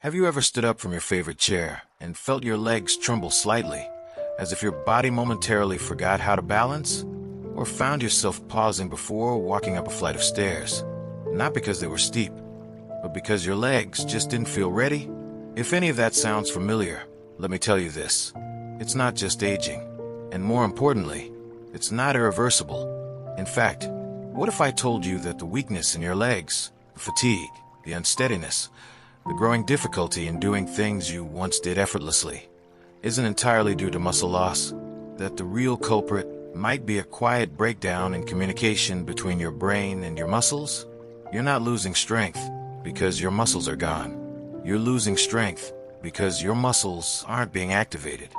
Have you ever stood up from your favorite chair and felt your legs tremble slightly, as if your body momentarily forgot how to balance? Or found yourself pausing before walking up a flight of stairs, not because they were steep, but because your legs just didn't feel ready? If any of that sounds familiar, let me tell you this. It's not just aging, and more importantly, it's not irreversible. In fact, what if I told you that the weakness in your legs, the fatigue, the unsteadiness, the growing difficulty in doing things you once did effortlessly, isn't entirely due to muscle loss, that the real culprit might be a quiet breakdown in communication between your brain and your muscles? You're not losing strength because your muscles are gone. You're losing strength because your muscles aren't being activated.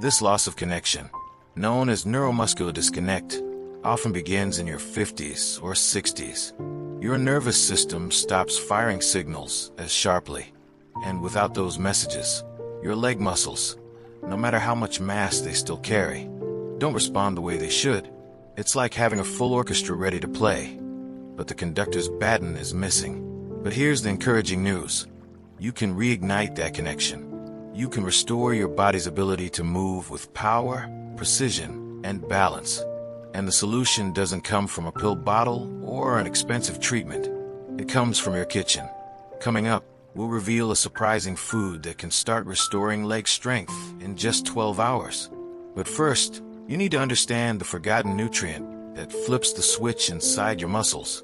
This loss of connection, known as neuromuscular disconnect, often begins in your 50s or 60s. Your nervous system stops firing signals as sharply, and without those messages, your leg muscles, no matter how much mass they still carry, don't respond the way they should. It's like having a full orchestra ready to play, but the conductor's baton is missing. But here's the encouraging news. You can reignite that connection. You can restore your body's ability to move with power, precision, and balance. And the solution doesn't come from a pill bottle or an expensive treatment. It comes from your kitchen. Coming up, we'll reveal a surprising food that can start restoring leg strength in just 12 hours. But first, you need to understand the forgotten nutrient that flips the switch inside your muscles,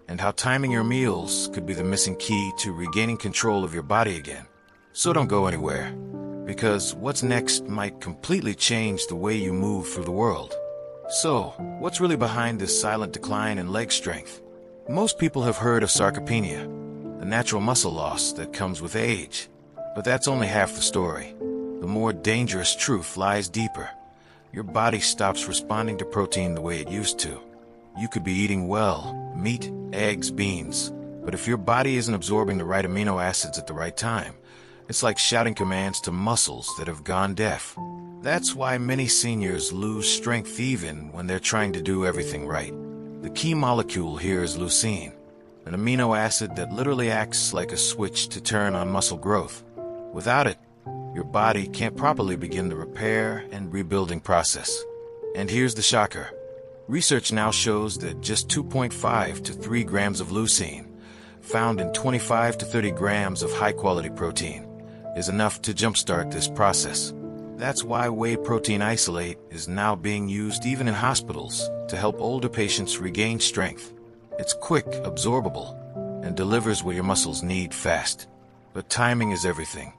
and how timing your meals could be the missing key to regaining control of your body again. So don't go anywhere, because what's next might completely change the way you move through the world. So, what's really behind this silent decline in leg strength? Most people have heard of sarcopenia, the natural muscle loss that comes with age. But that's only half the story. The more dangerous truth lies deeper. Your body stops responding to protein the way it used to. You could be eating well, meat, eggs, beans, but if your body isn't absorbing the right amino acids at the right time, it's like shouting commands to muscles that have gone deaf. That's why many seniors lose strength even when they're trying to do everything right. The key molecule here is leucine, an amino acid that literally acts like a switch to turn on muscle growth. Without it, your body can't properly begin the repair and rebuilding process. And here's the shocker. Research now shows that just 2.5 to 3 grams of leucine, found in 25 to 30 grams of high-quality protein, is enough to jumpstart this process. That's why whey protein isolate is now being used even in hospitals to help older patients regain strength. It's quick, absorbable, and delivers what your muscles need fast. But timing is everything.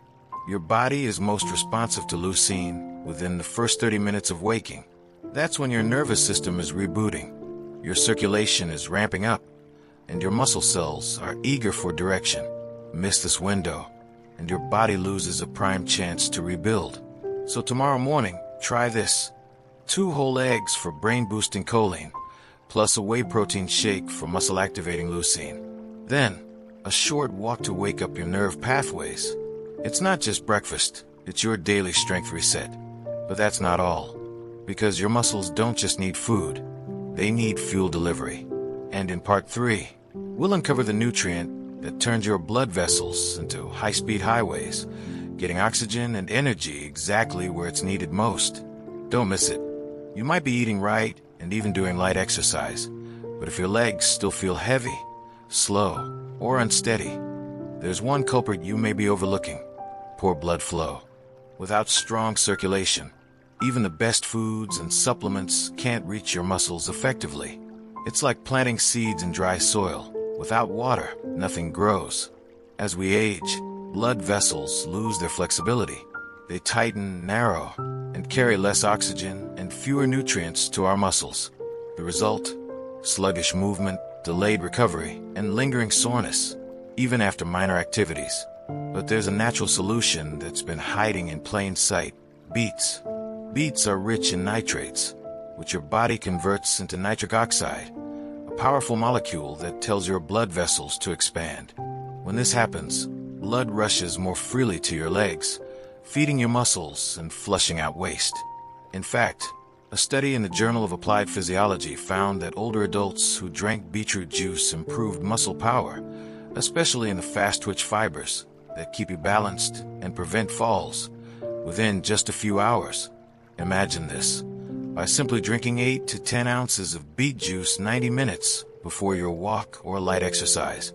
Your body is most responsive to leucine within the first 30 minutes of waking. That's when your nervous system is rebooting, your circulation is ramping up, and your muscle cells are eager for direction. Miss this window, and your body loses a prime chance to rebuild. So tomorrow morning, try this. 2 whole eggs for brain-boosting choline, plus a whey protein shake for muscle-activating leucine. Then, a short walk to wake up your nerve pathways. It's not just breakfast, it's your daily strength reset. But that's not all. Because your muscles don't just need food, they need fuel delivery. And in part 3, we'll uncover the nutrient that turns your blood vessels into high-speed highways, getting oxygen and energy exactly where it's needed most. Don't miss it. You might be eating right and even doing light exercise, but if your legs still feel heavy, slow, or unsteady, there's one culprit you may be overlooking: poor blood flow. Without strong circulation, even the best foods and supplements can't reach your muscles effectively. It's like planting seeds in dry soil. Without water, nothing grows. As we age, blood vessels lose their flexibility. They tighten, narrow, and carry less oxygen and fewer nutrients to our muscles. The result? Sluggish movement, delayed recovery, and lingering soreness, even after minor activities. But there's a natural solution that's been hiding in plain sight: beets. Beets are rich in nitrates, which your body converts into nitric oxide, a powerful molecule that tells your blood vessels to expand. When this happens, blood rushes more freely to your legs, feeding your muscles and flushing out waste. In fact, a study in the Journal of Applied Physiology found that older adults who drank beetroot juice improved muscle power, especially in the fast-twitch fibers. that keep you balanced and prevent falls within just a few hours. Imagine this. By simply drinking 8 to 10 ounces of beet juice 90 minutes before your walk or light exercise,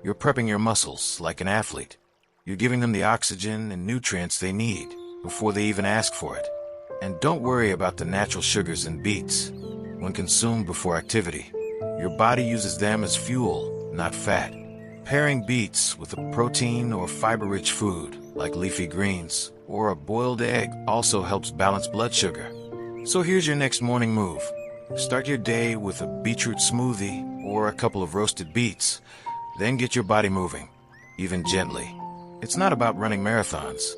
you're prepping your muscles like an athlete. You're giving them the oxygen and nutrients they need before they even ask for it. And don't worry about the natural sugars in beets. When consumed before activity, your body uses them as fuel, not fat. Pairing beets with a protein or fiber-rich food like leafy greens or a boiled egg also helps balance blood sugar. So here's your next morning move. Start your day with a beetroot smoothie or a couple of roasted beets. Then get your body moving, even gently. It's not about running marathons.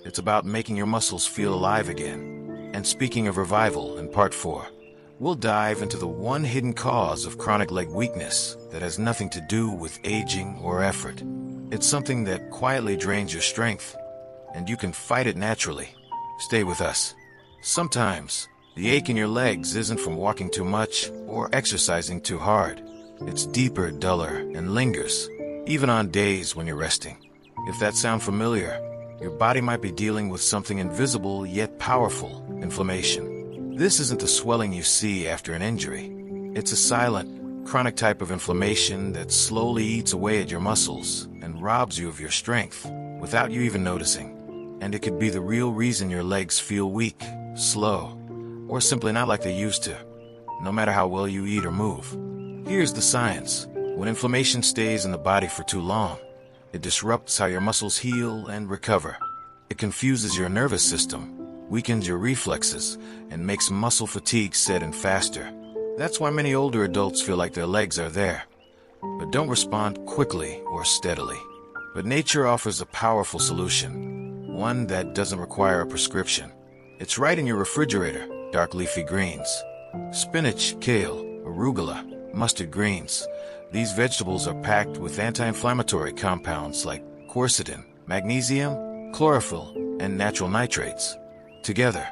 It's about making your muscles feel alive again. And speaking of revival in part 4, we'll dive into the one hidden cause of chronic leg weakness that has nothing to do with aging or effort. It's something that quietly drains your strength, and you can fight it naturally. Stay with us. Sometimes, the ache in your legs isn't from walking too much or exercising too hard. It's deeper, duller, and lingers, even on days when you're resting. If that sounds familiar, your body might be dealing with something invisible yet powerful: inflammation. This isn't the swelling you see after an injury. It's a silent, chronic type of inflammation that slowly eats away at your muscles and robs you of your strength without you even noticing. And it could be the real reason your legs feel weak, slow, or simply not like they used to, no matter how well you eat or move. Here's the science. When inflammation stays in the body for too long, it disrupts how your muscles heal and recover. It confuses your nervous system, weakens your reflexes, and makes muscle fatigue set in faster. That's why many older adults feel like their legs are there, but don't respond quickly or steadily. But nature offers a powerful solution, one that doesn't require a prescription. It's right in your refrigerator: dark leafy greens. Spinach, kale, arugula, mustard greens. These vegetables are packed with anti-inflammatory compounds like quercetin, magnesium, chlorophyll, and natural nitrates. Together,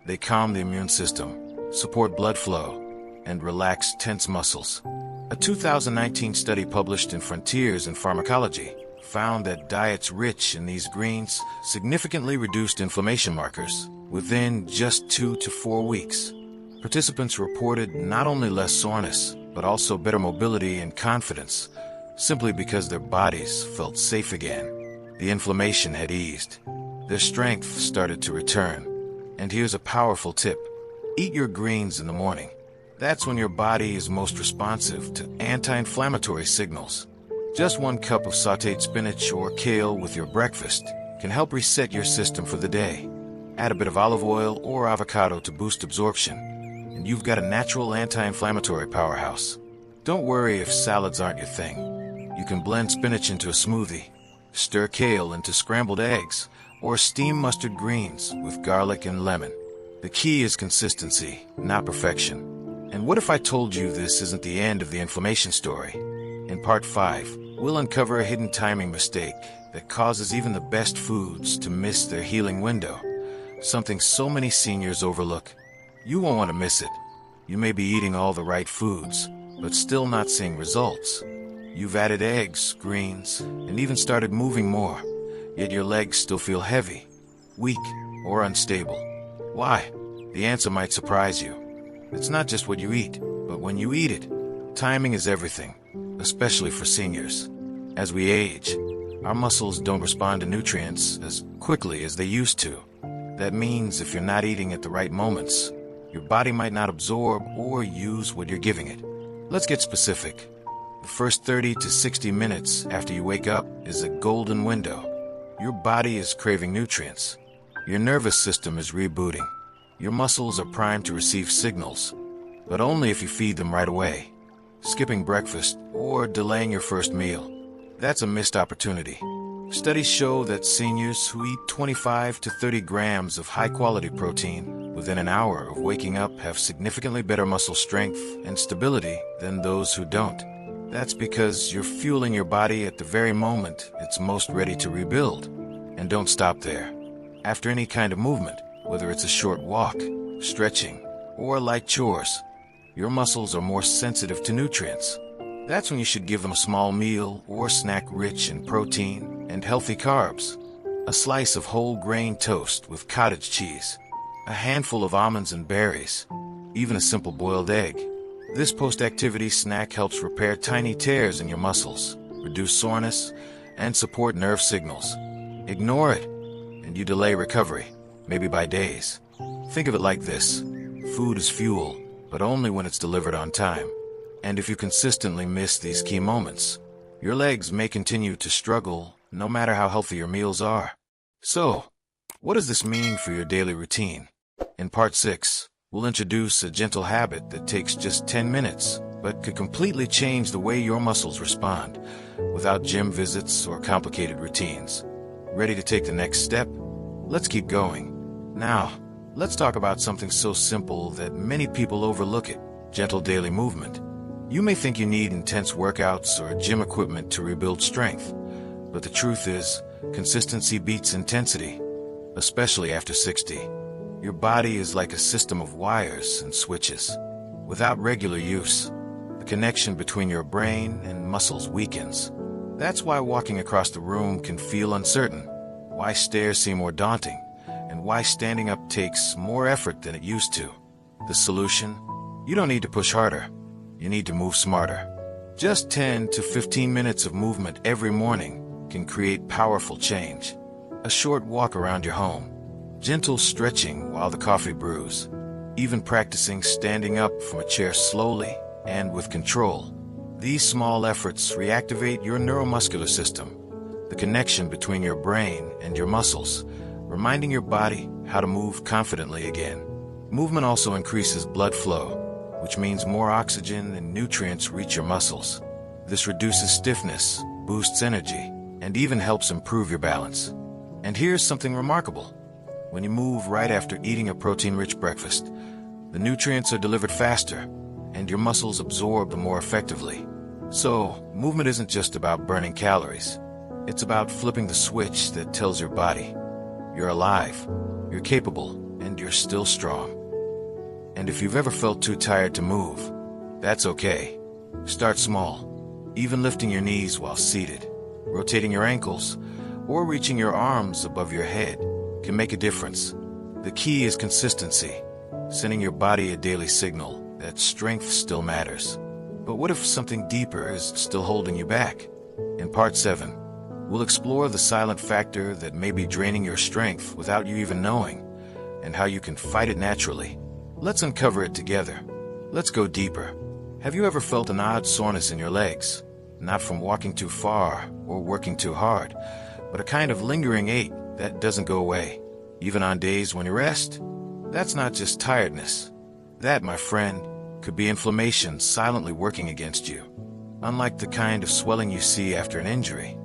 they calm the immune system, support blood flow, and relax tense muscles. A 2019 study published in Frontiers in Pharmacology found that diets rich in these greens significantly reduced inflammation markers within just 2 to 4 weeks. Participants reported not only less soreness, but also better mobility and confidence, simply because their bodies felt safe again. The inflammation had eased. Their strength started to return. And here's a powerful tip: eat your greens in the morning. That's when your body is most responsive to anti-inflammatory signals. Just 1 cup of sautéed spinach or kale with your breakfast can help reset your system for the day. Add a bit of olive oil or avocado to boost absorption, and you've got a natural anti-inflammatory powerhouse. Don't worry if salads aren't your thing. You can blend spinach into a smoothie, stir kale into scrambled eggs, or steam mustard greens with garlic and lemon. The key is consistency, not perfection. And what if I told you this isn't the end of the inflammation story? In part 5, we'll uncover a hidden timing mistake that causes even the best foods to miss their healing window, something so many seniors overlook. You won't want to miss it. You may be eating all the right foods, but still not seeing results. You've added eggs, greens, and even started moving more, yet your legs still feel heavy, weak, or unstable. Why? The answer might surprise you. It's not just what you eat, but when you eat it. Timing is everything, especially for seniors. As we age, our muscles don't respond to nutrients as quickly as they used to. That means if you're not eating at the right moments, your body might not absorb or use what you're giving it. Let's get specific. The first 30 to 60 minutes after you wake up is a golden window. Your body is craving nutrients. Your nervous system is rebooting. Your muscles are primed to receive signals, but only if you feed them right away. Skipping breakfast or delaying your first meal, that's a missed opportunity. Studies show that seniors who eat 25 to 30 grams of high-quality protein within an hour of waking up have significantly better muscle strength and stability than those who don't. That's because you're fueling your body at the very moment it's most ready to rebuild. And don't stop there. After any kind of movement, whether it's a short walk, stretching, or light chores, your muscles are more sensitive to nutrients. That's when you should give them a small meal or snack rich in protein, and healthy carbs. A slice of whole grain toast with cottage cheese, a handful of almonds and berries, even a simple boiled egg. This post-activity snack helps repair tiny tears in your muscles, reduce soreness, and support nerve signals. Ignore it, and you delay recovery, maybe by days. Think of it like this: food is fuel, but only when it's delivered on time. And if you consistently miss these key moments, your legs may continue to struggle no matter how healthy your meals are. So, what does this mean for your daily routine? In Part 6, we'll introduce a gentle habit that takes just 10 minutes, but could completely change the way your muscles respond, without gym visits or complicated routines. Ready to take the next step? Let's keep going. Now, let's talk about something so simple that many people overlook it: gentle daily movement. You may think you need intense workouts or gym equipment to rebuild strength, but the truth is, consistency beats intensity, especially after 60. Your body is like a system of wires and switches. Without regular use, the connection between your brain and muscles weakens. That's why walking across the room can feel uncertain, why stairs seem more daunting, and why standing up takes more effort than it used to. The solution? You don't need to push harder. You need to move smarter. Just 10 to 15 minutes of movement every morning can create powerful change. A short walk around your home, gentle stretching while the coffee brews, even practicing standing up from a chair slowly and with control. These small efforts reactivate your neuromuscular system, the connection between your brain and your muscles, reminding your body how to move confidently again. Movement also increases blood flow, which means more oxygen and nutrients reach your muscles. This reduces stiffness, boosts energy, and even helps improve your balance. And here's something remarkable. When you move right after eating a protein-rich breakfast, the nutrients are delivered faster, and your muscles absorb them more effectively. So, movement isn't just about burning calories. It's about flipping the switch that tells your body, you're alive, you're capable, and you're still strong. And if you've ever felt too tired to move, that's okay. Start small, even lifting your knees while seated, rotating your ankles, or reaching your arms above your head can make a difference. The key is consistency, sending your body a daily signal that strength still matters. But what if something deeper is still holding you back? In Part 7, we'll explore the silent factor that may be draining your strength without you even knowing, and how you can fight it naturally. Let's uncover it together. Let's go deeper. Have you ever felt an odd soreness in your legs? Not from walking too far or working too hard, but a kind of lingering ache that doesn't go away, even on days when you rest? That's not just tiredness. That, my friend, could be inflammation silently working against you. Unlike the kind of swelling you see after an injury,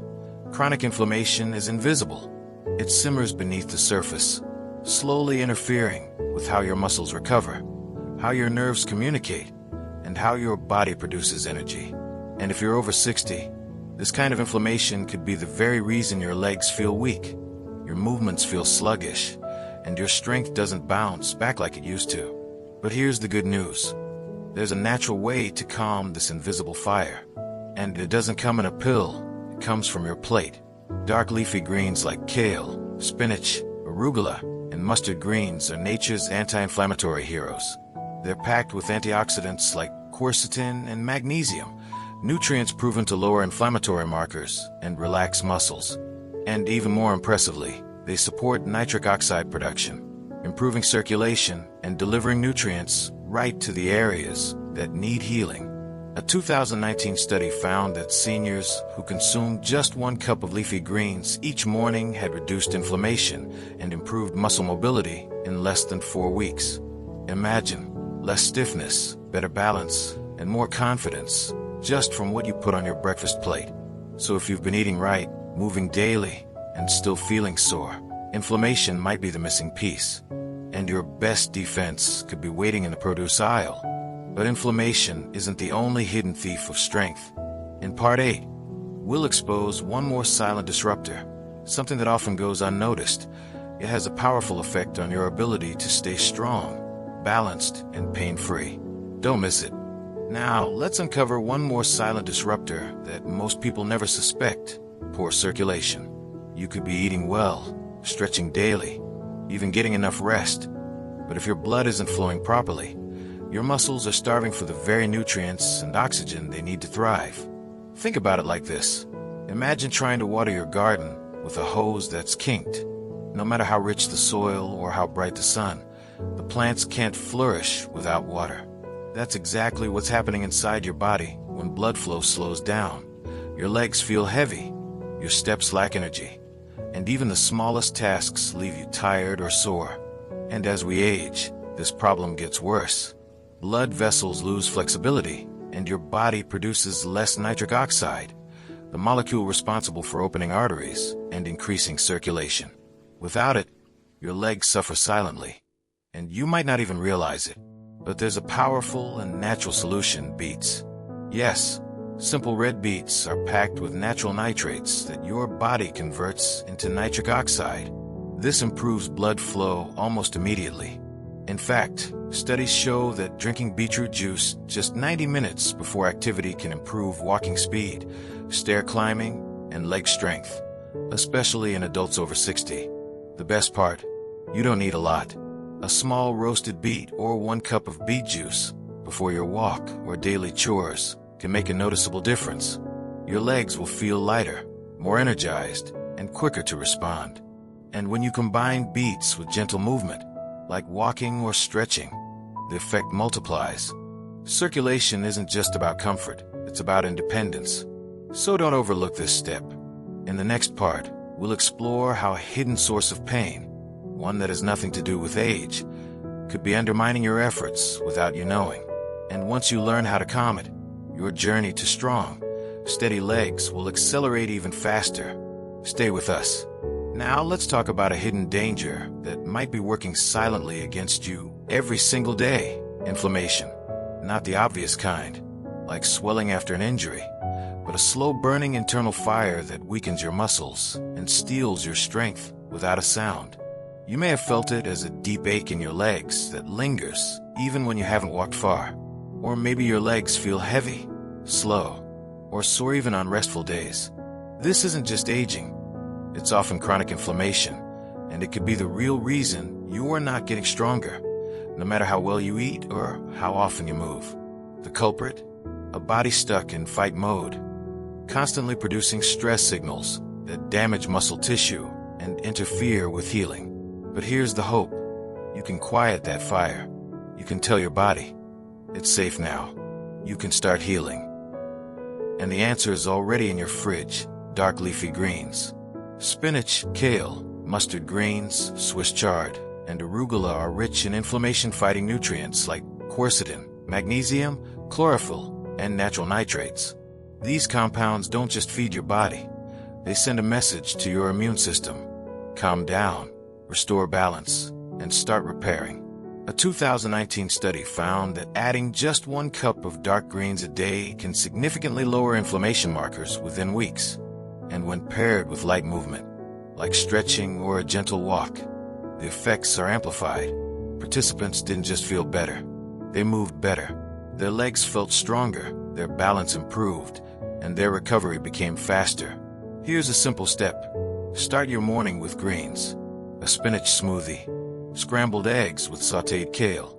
chronic inflammation is invisible. It simmers beneath the surface, slowly interfering with how your muscles recover, how your nerves communicate, and how your body produces energy. And if you're over 60, this kind of inflammation could be the very reason your legs feel weak, your movements feel sluggish, and your strength doesn't bounce back like it used to. But here's the good news. There's a natural way to calm this invisible fire. And it doesn't come in a pill, it comes from your plate. Dark leafy greens like kale, spinach, arugula, and mustard greens are nature's anti-inflammatory heroes. They're packed with antioxidants like quercetin and magnesium, nutrients proven to lower inflammatory markers and relax muscles. And even more impressively, they support nitric oxide production, improving circulation and delivering nutrients right to the areas that need healing. A 2019 study found that seniors who consumed just 1 cup of leafy greens each morning had reduced inflammation and improved muscle mobility in less than 4 weeks. Imagine less stiffness, better balance, and more confidence just from what you put on your breakfast plate. So if you've been eating right, moving daily, and still feeling sore, inflammation might be the missing piece. And your best defense could be waiting in the produce aisle. But inflammation isn't the only hidden thief of strength. In Part 8, we'll expose one more silent disruptor, something that often goes unnoticed. It has a powerful effect on your ability to stay strong, balanced, and pain-free. Don't miss it. Now, let's uncover one more silent disruptor that most people never suspect: poor circulation. You could be eating well, stretching daily, even getting enough rest. But if your blood isn't flowing properly, your muscles are starving for the very nutrients and oxygen they need to thrive. Think about it like this. Imagine trying to water your garden with a hose that's kinked. No matter how rich the soil or how bright the sun, the plants can't flourish without water. That's exactly what's happening inside your body when blood flow slows down. Your legs feel heavy, your steps lack energy, and even the smallest tasks leave you tired or sore. And as we age, this problem gets worse. Blood vessels lose flexibility, and your body produces less nitric oxide, the molecule responsible for opening arteries and increasing circulation. Without it, your legs suffer silently, and you might not even realize it. But there's a powerful and natural solution: beets. Yes, simple red beets are packed with natural nitrates that your body converts into nitric oxide. This improves blood flow almost immediately. In fact, studies show that drinking beetroot juice just 90 minutes before activity can improve walking speed, stair climbing, and leg strength, especially in adults over 60. The best part, you don't need a lot. A small roasted beet or 1 cup of beet juice before your walk or daily chores can make a noticeable difference. Your legs will feel lighter, more energized, and quicker to respond. And when you combine beets with gentle movement, like walking or stretching, the effect multiplies. Circulation isn't just about comfort, it's about independence. So don't overlook this step. In the next part, we'll explore how a hidden source of pain, one that has nothing to do with age, could be undermining your efforts without you knowing. And once you learn how to calm it, your journey to strong, steady legs will accelerate even faster. Stay with us. Now let's talk about a hidden danger that might be working silently against you every single day. Inflammation. Not the obvious kind, like swelling after an injury, but a slow burning internal fire that weakens your muscles and steals your strength without a sound. You may have felt it as a deep ache in your legs that lingers even when you haven't walked far. Or maybe your legs feel heavy, slow, or sore even on restful days. This isn't just aging. It's often chronic inflammation, and it could be the real reason you are not getting stronger, no matter how well you eat or how often you move. The culprit? A body stuck in fight mode, constantly producing stress signals that damage muscle tissue and interfere with healing. But here's the hope. You can quiet that fire. You can tell your body, it's safe now. You can start healing. And the answer is already in your fridge: dark leafy greens. Spinach, kale, mustard greens, Swiss chard, and arugula are rich in inflammation-fighting nutrients like quercetin, magnesium, chlorophyll, and natural nitrates. These compounds don't just feed your body. They send a message to your immune system. Calm down, restore balance, and start repairing. A 2019 study found that adding just 1 cup of dark greens a day can significantly lower inflammation markers within weeks. And when paired with light movement, like stretching or a gentle walk, the effects are amplified. Participants didn't just feel better, they moved better. Their legs felt stronger, their balance improved, and their recovery became faster. Here's a simple step. Start your morning with greens: a spinach smoothie, scrambled eggs with sautéed kale,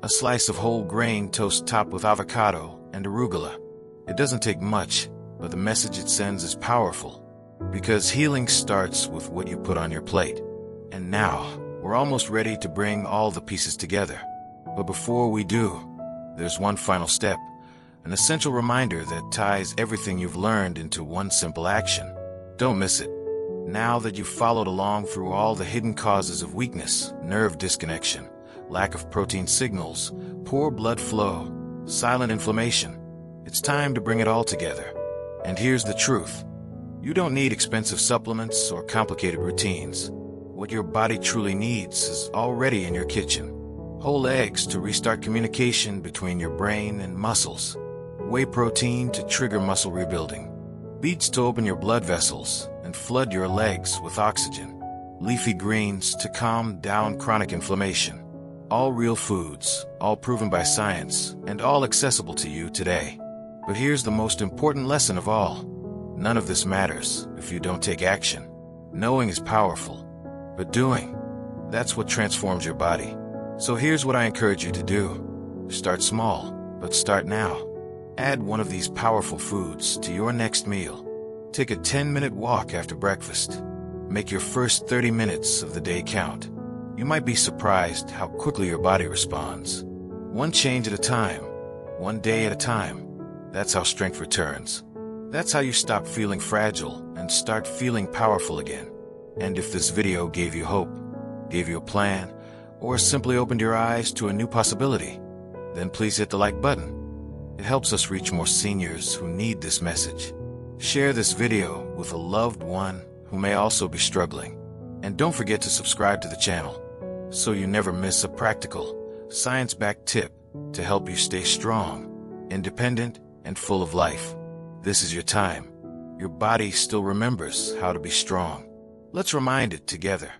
a slice of whole grain toast topped with avocado and arugula. It doesn't take much, but the message it sends is powerful, because healing starts with what you put on your plate. And now, we're almost ready to bring all the pieces together. But before we do, there's one final step, an essential reminder that ties everything you've learned into one simple action. Don't miss it. Now that you've followed along through all the hidden causes of weakness, nerve disconnection, lack of protein signals, poor blood flow, silent inflammation, it's time to bring it all together. And here's the truth. You don't need expensive supplements or complicated routines. What your body truly needs is already in your kitchen. Whole eggs to restart communication between your brain and muscles. Whey protein to trigger muscle rebuilding. Beets to open your blood vessels and flood your legs with oxygen. Leafy greens to calm down chronic inflammation. All real foods, all proven by science, and all accessible to you today. But here's the most important lesson of all. None of this matters if you don't take action. Knowing is powerful, but doing, that's what transforms your body. So here's what I encourage you to do. Start small, but start now. Add one of these powerful foods to your next meal. Take a 10-minute walk after breakfast. Make your first 30 minutes of the day count. You might be surprised how quickly your body responds. One change at a time, one day at a time. That's how strength returns. That's how you stop feeling fragile and start feeling powerful again. And if this video gave you hope, gave you a plan, or simply opened your eyes to a new possibility, then please hit the like button. It helps us reach more seniors who need this message. Share this video with a loved one who may also be struggling. And don't forget to subscribe to the channel so you never miss a practical, science-backed tip to help you stay strong, independent, and full of life. This is your time. Your body still remembers how to be strong. Let's remind it together.